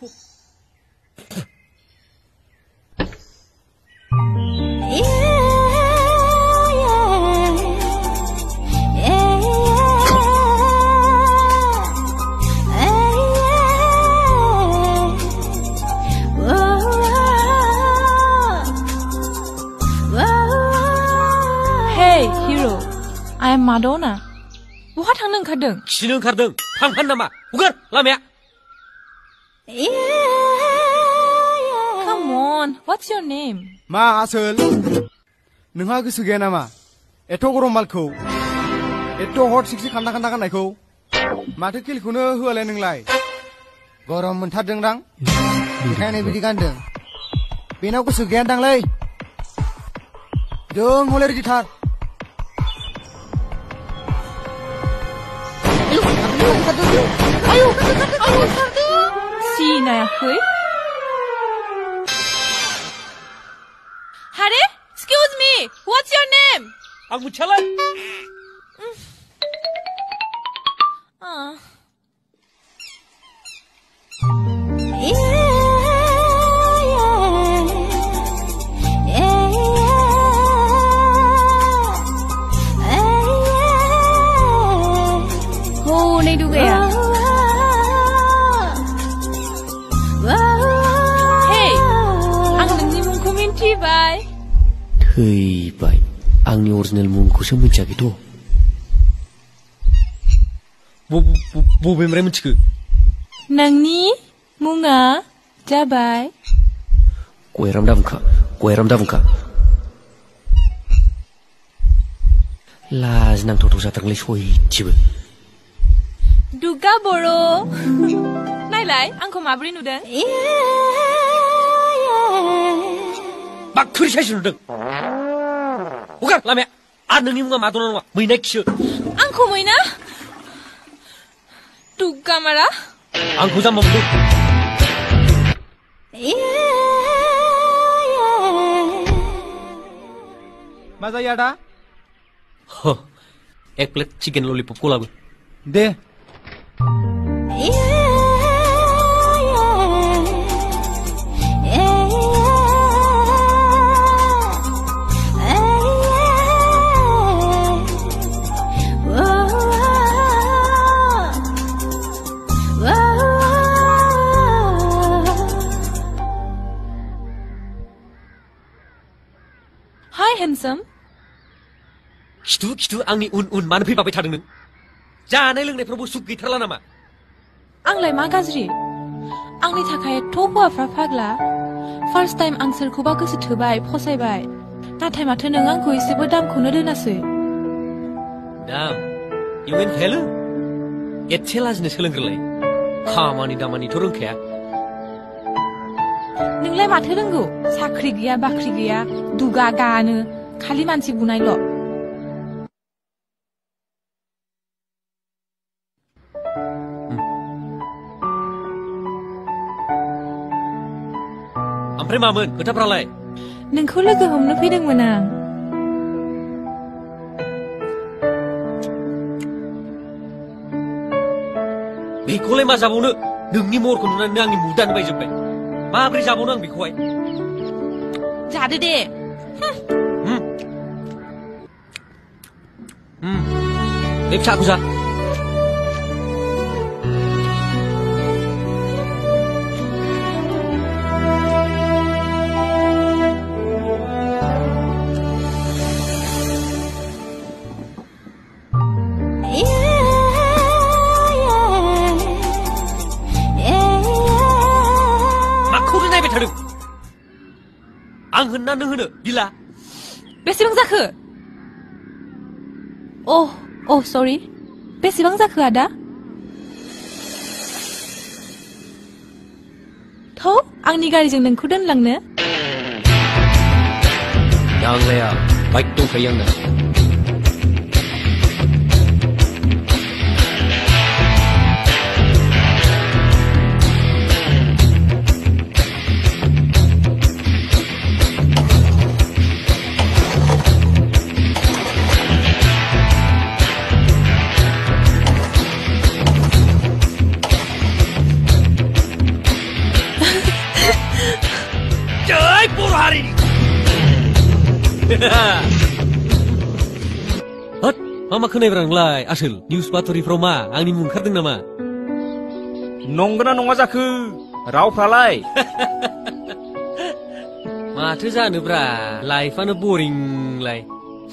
I am Madonna. बहा थांनो ओंखारदों? खिनो ओंखारदों। थांफानो नामा? हगार लामाया। Come on, what's your name? मा आसोल? नोंहा गोसो गैया नामा? एथ' गरम बालखौ, एथ' हट सिक्सि खान्दा गाननायखौ, माथो किलखौनो होआलाय नोंलाय? गरम मोनथारदोंदां? बेखायनो बिदि गानदों। बेनाव गोसो गैयादांलै। जों हले रेडिथार। सिनायाखै? हारे, excuse me, what's your name? आं मिथियालै। नै दुगाया। Hey, आं नोंनि मुंखौ मिन्थिबाय। थैबाय, आंनि अरिजिनेल मुंखौसो मिथियाखैथ'। बबेनिफ्राय मिथिखो? नोंनि मुङा जाबाय गयराम दाबुंखा। लाजिनांथावथाव जाथारगोनलै सयथिबो। दुगा बर'। नायलाय आंखौ माबोरै नुदों? बाखुरि साइस नुदों। हगार लामाया। आरो नोंनि मुङा मादना नङा, मैना खिसो। आंखौ मैना? दुगा मारा? आंखौ जाम्बा मोनदों। मा जायो आदा? एक प्लेट चिकेन ललिपपखौ लाबो। दे। Hi, handsome. खिथु आंनि उन मानो फैबाय थादों नों? जानाय लोंनायफ्रावबो सुख गैथारला नामा? आंलाय मा गाज्रि? आंनि थाखाय एथ' हौवाफ्रा फाग्ला। फार्स्ट टाइम आं सोरखौबा गोसो थोबाय, फसायबाय। नाथाय माथो नों आंखौ एसेबो दामखौनो दोनासै। दाम? You mean value? एसे लाजिनो सोलोंग्रोलाय। खामानि दामानिथ' रोंखाया। नोंलाय माथो रोंगौ? साख्रि गैया, बाख्रि गैया, दुगा गानो, खालि मानसि बुनायल'। ओमफ्राय मामोन खोथाफ्रालाय? नोंखौ लोगो हमनो फैदोंमोन आं। बेखौलाय मा जाबावनो? नोंनि महरखौ नुनानै आंनि मुदानो बायजोब्बाय। माबोरै जाबावनो आं बेखौहाय? जादो दे। बे फिसाखौ जा। आं होनना नों होनो बिला। बेसेबां जाखो? अह सरि। बेसेबां जाखो आदा? थौ आंनि गारिजों नोंखौ दोनलांनो? नांलाया, बाइक दंखायो आंना। बर' हारिनि होद मा खोनायब्रा नोंलाय आसोल निउस बातरिफ्राव मा आंनि मुं ओंखारदों नामा नंगौना नङा जाखो रावफ्रालाय माथो जानोब्रा लाइफआनो बरिंलाय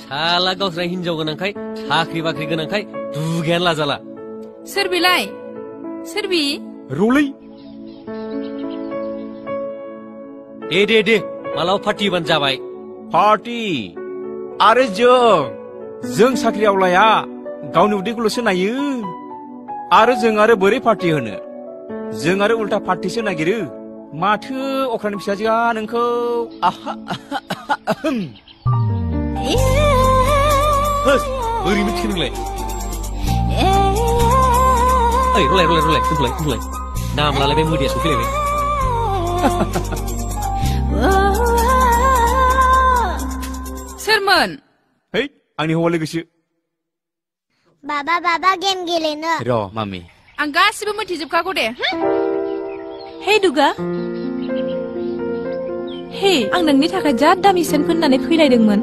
साला गावस्रा हिनजाव गोनांखाय साख्रि बाख्रि गोनांखाय दुगायानो लाजाला सोर बेलाय सोर बि रलै दे मालाबा पार्टि होबानो जाबाय पार्टि आरो जों साख्रियावलाया गावनि उदैखौल'सो नायो आरो बोरै पार्टि होनो जों आरो उल्टा पार्टिसो नागिरो माथो अख्रानि फिसाजोआ नोंखौ आहा बोरै मिथिखो नोंलाय ओइ रलाय दोनथ'लाय नाम लालायबाय मोदैया सफैलायबाय सोरमोन है आंनि हौवा लोगोसो बाबा गेम गेलेनो र' मामि आं गासिबो मिथिजोबखागौ दे हे दुगा हे आं नोंनि थाखाय जा दामि सेन फोननानै फैलायदोंमोन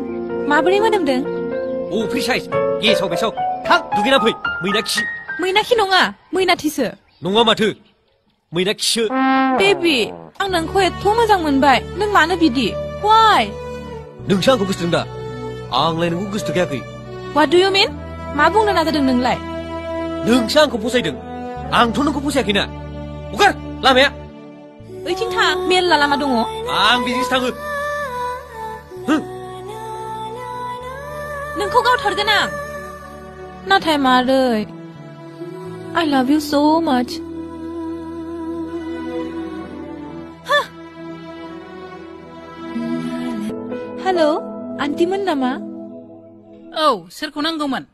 माबोरै मोदोमदों अ फ्रि साइज गेसाव थां दुगैना फै मैनाखि नङा मैनाथिसो नङा माथो मैनाखिसो बेबि आं नोंखौ एथ' मोजां मोनबाय नों मानो बिदि वाइ नोंसो आंखौ गोसोथों दा आंलाय नोंखौ गोसोथोखायाखै What do you mean? मा बुंनो नाजादों नोंलाय नोंसो आंखौ फसायदों आंथ' नोंखौ फसायाखैना हगार लामाया ओइथिं थां मेरला लामा दङ आं बिजोंसो थाङो नोंखौ गावथारगोन आं नाथाय मारै I love you so much hello आन्टिमोन नामा औ सोरखौ नांगौमोन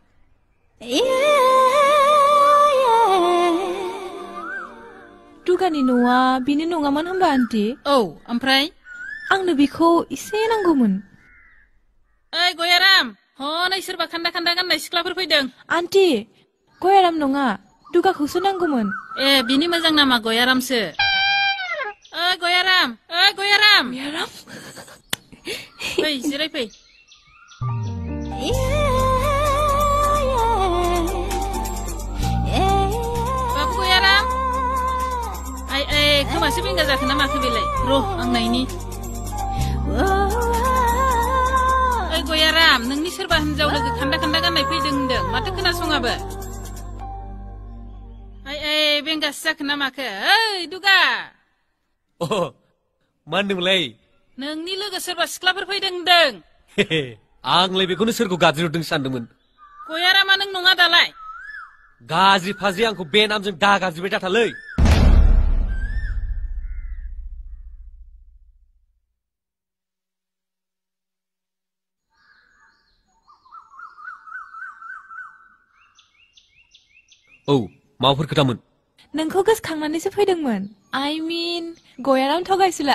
दुगानि न'आ बिनि नङामोन होनबा आन्टि औ ओमफ्राय आंनो बिखौ एसे नांगौमोन ओइ गयाराम हनै सोरबा खान्दा गाननाय सिख्लाफोर फैदों आन्टि गयाराम नङा दुगाखौसो नांगौमोन ए बिनि मोजां नामा गयारामसो ओइ गयाराम गयाराम फै जिरायफै बाबु गयाराम आइ खोमासो बेंगा जाखो ना माखो बेलाय र' आं नायनि ओइ गयाराम नोंनि सोरबा हिनजाव लोगो खान्दा गाननाय फैदों होनदों माथो खोनासङाबो बेंगासो जाखो ना माखो ओइ दुगा अ मा होनदोंमोनलाय नोंनि लोगो सोरबा सिख्लाफोर फैदों होनदों आंलाय बेखौनो सोरखौ गाज्रि हरदों सानदोंमोन गयारामा नों नङा दालाय गाज्रि फाज्रि आंखौ बे नामजों दा गाज्रिबाय दाथालै औ माबाफोर खोथामोन नोंखौ गोसोखांनानैसो फैदोंमोन I mean गयाराम थगायसुला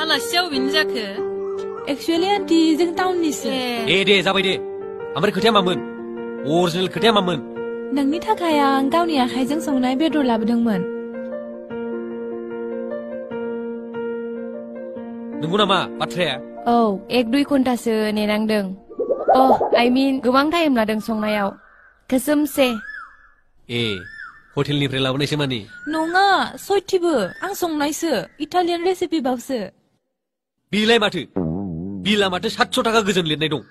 आलासिया अबेनि जाखो एक्चुअली आन्टि जों टाउननिसो दे जाबाय दे ओमफ्राय खोथाया मामोन अरिजिनेल खोथाया मामोन नोंनि थाखाय आं गावनि आखाइजों संनाय बेदर लाबोदोंमोन नंगौ नामा बाथ्राया औ 1-2 घन्टासो नेनांदों I mean गोबां टाइम लादों संनायाव कसमसे ए हटेलनिफ्राय लाबोनायसो माने नङा सयथिबो आं संनायसो इटालियान रेसिपि बावसो बिलाय माथो बिला माथो 700 थाखा गोजोन लिरनाय दं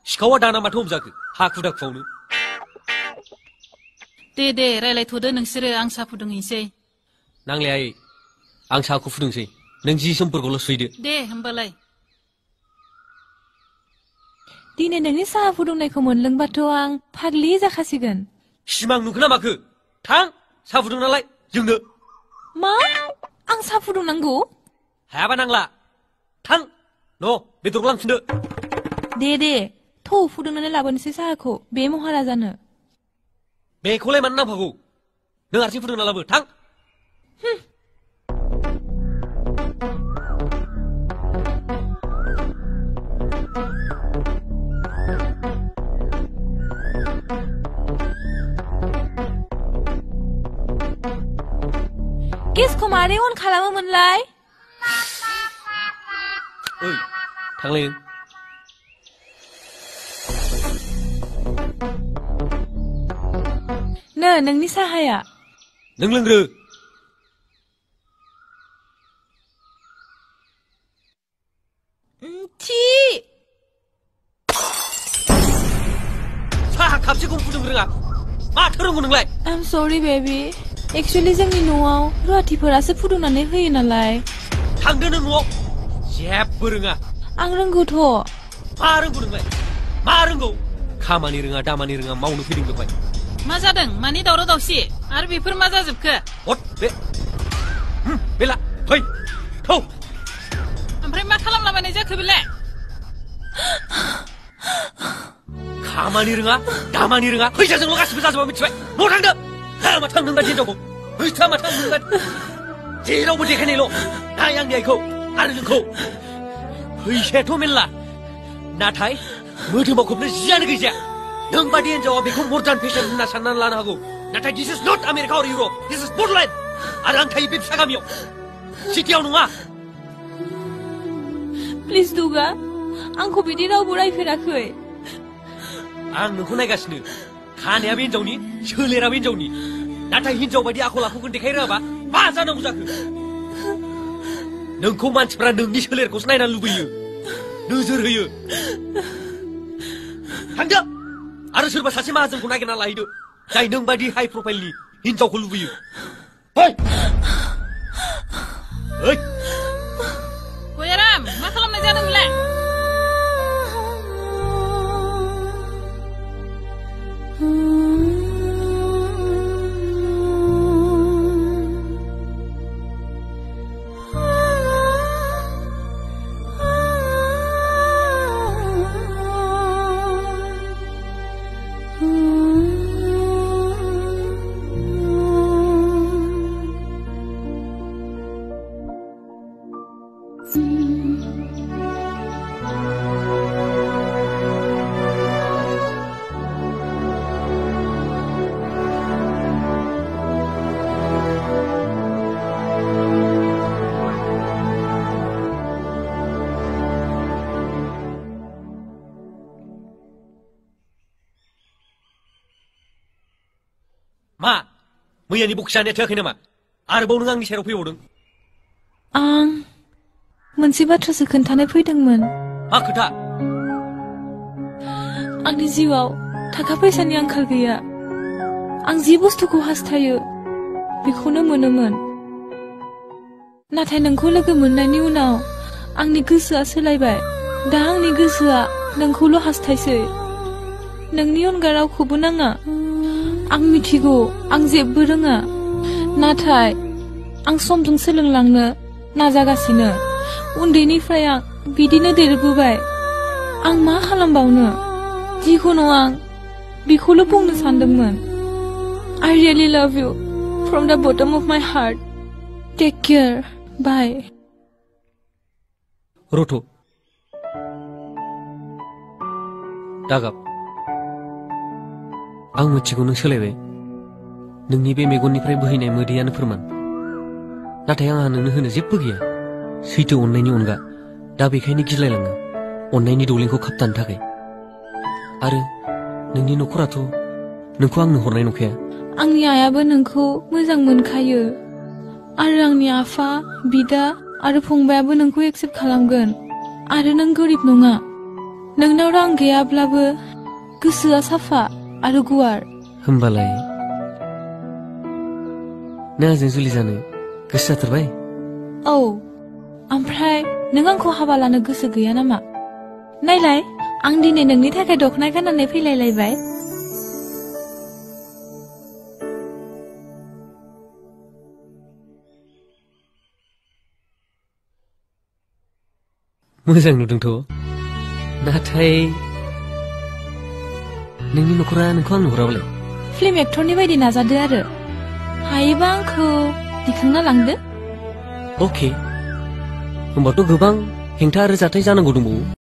सिखावा दाना माथो हमजाखो हाखु दाखुआवनो दे रायलायथ'दो नोंसोरो आं साहा फुदुंहैसै नांलाया आं साहाखौ फुदुंसै नों जि समफोरखौल' सुइदो दे होमबालाय दिनै नोंनि साहा फुदुंनायखौ मोनलोंबाथ' आं फाग्लि जाखासिगोन सिमां नुखो ना माखो थां साहा फुदुंनालाय जोंनो मा आं साहा फुदुंनांगौ हायाबा नांला थां न' बेदरखौ लांफिनदो दे थौ फुदुंनानै लाबोनोसै साहाखौ बे महाराजानो बेखौलाय मानो नांफागौ नों हारसिं फुदुंना लाबो थां गेसखौ मारै अन खालामोमोनलाय? ओइ थांलाय नो नोंनि साहाया। नों लोंग्रो। थि साहा खापसेखौ फुदुंनो रोङा माथो रोंगौ नोंलाय? I'm sorry baby. Actually जोंनि न'आव रुवाथिफोरासो फुदुंनानै होयो नालाय। थांदो नों न'आव जेबो रोङा। आं रोंगौथ'। मा रोंगौ नोंलाय? मा रोंगौ? खामानि रोङा दामानि रोङा मावनो फैदों बेवहाय। मा जादों मानि दावराव दावसि आरो बेफोर मा जाजोबखो? हट बे बेला फै थौ। ओमफ्राय मा खालामलाबायनाय जाखो बेलाय? खामानि रोङा दामानि रोङा फैसाजोंल' गासिबो जाजोबा मिथिबाय? न'आव थांदो। मा थांदों बादि हिनजावखौ हैथा मा थांदों बादि जेरावबो देखायनायल' नाय आंनि आइखौ आरो नोंखौ फैसायाथ' मेरला नाथाय मोदोमाव खोबनो जियानो गैजाया। नों बादि हिनजावा बेखौ मर्दान फेशन होनना साननानै लानो हागौ नाथाय दिस इज नट आमेरिका अर इउरप दिस इज बडलेण्ड आरो आं थायो बे फिसा गामियाव सिटियाव नङा। प्लिज दुगा आंखौ बिदि रावबो रायफेराखै। आं नोंखौ नायगासिनो खानायाबो हिनजावनि सोलेराबो हिनजावनि नाथाय हिनजाव बायदि आखल आखुखौ देखाय रोङाबा मा जानांगौ जाखो? नोंखौ मानसिफ्रा नोंनि सोलेरखौसो नायना लुबैयो नोजोर होयो। थांदो आरो सोरबा सासे माहाजोनखौ नागिरना लाहैदो जाय नों बायदि हाइ प्रफाइलनि हिनजावखौ लुबैयो। गयाराम मा खालामनाय जादों बेलाय? मा मैयानि बखिजानाया थोयाखै नामा? आरोबाव नों आंनि सेराव फैबावदों? आं मोनसे बाथ्रासो खोन्थानो फैदोंमोन। मा खोथा? आंनि जिउआव थाखा फैसानि आंखाल गैया। आं जि बुस्थुखौ हास्थायो बेखौनो मोनोमोन नाथाय नोंखौ लोगो मोननायनि उनाव आंनि गोसोआ सोलायबाय। दा आंनि गोसोआ नोंखौल' हास्थायसै। नोंनि अनगा रावखौबो नाङा। आं मिथिगौ आं जेबो रोङा नाथाय आं समजों सोलोंलांनो नाजागासिनो। उन्दैनिफ्राय आं बिदिनो देरबोबाय। आं मा खालामबावनो? जिखुनु आं बेखौल' बुंनो सानदोंमोन। I really love you from the bottom of my heart. Take care. Bye. रथ' दागाब आं मिथिगौ नों सोलायबाय। नोंनि बे मेगननिफ्राय बोहैनाय मोदैयानो फोरमान। नाथाय आंहा नोंनो होनो जेबो गैया सैथो अननायनि अनगा। दा बेखायनो गिलायलाङो अननायनि दौलेंखौ खाबथानो थाखाय। आरो नोंनि न'खराथ' नोंखौ आंनो हरनाय नंखाया। आंनि आइयाबो नोंखौ मोजां मोनखायो आरो आंनि आफा बिदा आरो फंबायाबो नोंखौ एक्सेप्ट खालामगोन। आरो नों गोरिब नङा। नोंनाव रां गैयाब्लाबो गोसोआ साफा आरो गुवार। होमबालाय नों आंजों जुलि जानो गोसो जाथारबाय? औ ओमफ्राय नों आंखौ हाबा लानो गोसो गैया नामा? नायलाय आं दिनै नोंनि थाखाय दख'ना गाननानै फैलायलायबाय। मोजां नुदोंथ' नाथाय नोंनि न'खरा नोंखौ आंनो हराबालाय? फिल्म एक्टरनि बायदि नाजादो आरो हायोबा आंखौ दिखांना लांदो। अके होमबाथ' गोबां हेंथा आरो जाथाय जानांगौ दंबावो।